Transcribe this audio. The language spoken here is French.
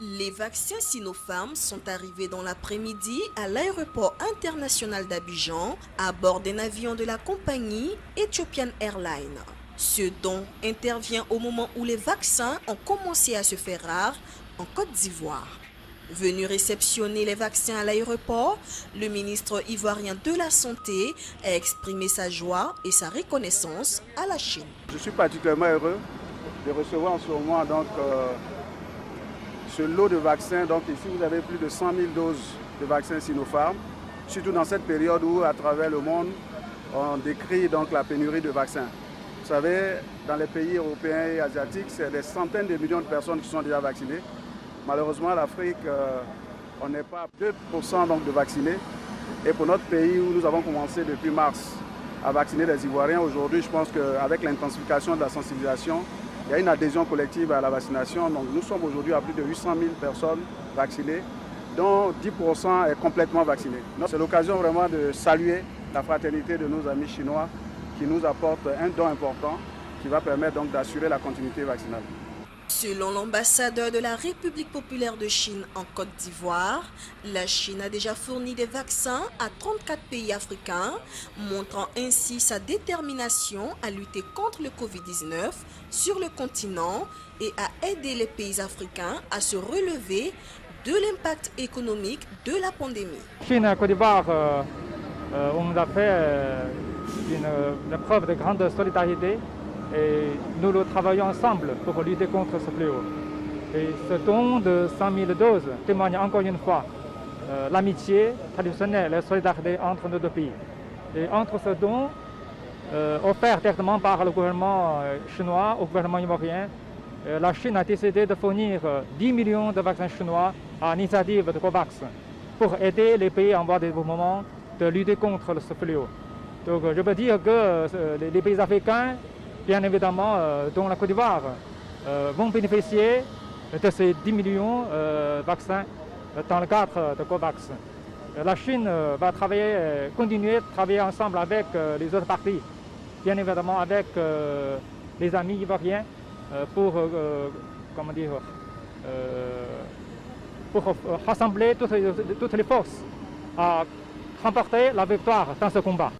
Les vaccins Sinopharm sont arrivés dans l'après-midi à l'aéroport international d'Abidjan à bord d'un avion de la compagnie Ethiopian Airlines. Ce don intervient au moment où les vaccins ont commencé à se faire rares en Côte d'Ivoire. Venu réceptionner les vaccins à l'aéroport, le ministre ivoirien de la Santé a exprimé sa joie et sa reconnaissance à la Chine. Je suis particulièrement heureux de recevoir en ce moment ce lot de vaccins. Donc ici, vous avez plus de 100 000 doses de vaccins Sinopharm, surtout dans cette période où, à travers le monde, on décrit donc la pénurie de vaccins. Vous savez, dans les pays européens et asiatiques, c'est des centaines de millions de personnes qui sont déjà vaccinées. Malheureusement, l'Afrique, on n'est pas à 2% donc de vaccinés. Et pour notre pays, où nous avons commencé depuis mars à vacciner les Ivoiriens, aujourd'hui, je pense qu'avec l'intensification de la sensibilisation, il y a une adhésion collective à la vaccination. Donc nous sommes aujourd'hui à plus de 800 000 personnes vaccinées, dont 10% est complètement vacciné. C'est l'occasion vraiment de saluer la fraternité de nos amis chinois qui nous apportent un don important qui va permettre donc d'assurer la continuité vaccinale. Selon l'ambassadeur de la République populaire de Chine en Côte d'Ivoire, la Chine a déjà fourni des vaccins à 34 pays africains, montrant ainsi sa détermination à lutter contre le Covid-19 sur le continent et à aider les pays africains à se relever de l'impact économique de la pandémie. Chine et Côte d'Ivoire, on a fait une preuve de grande solidarité. Et nous travaillons ensemble pour lutter contre ce fléau. Et ce don de 100 000 doses témoigne encore une fois l'amitié traditionnelle et la solidarité entre nos deux pays. Et entre ce don offert directement par le gouvernement chinois au gouvernement ivoirien, la Chine a décidé de fournir 10 millions de vaccins chinois à l'initiative de COVAX pour aider les pays en voie de développement de lutter contre ce fléau. Donc je peux dire que les pays africains, bien évidemment, dont la Côte d'Ivoire, vont bénéficier de ces 10 millions de vaccins dans le cadre de COVAX. La Chine va continuer de travailler ensemble avec les autres parties, bien évidemment avec les amis ivoiriens pour rassembler toutes les forces à remporter la victoire dans ce combat.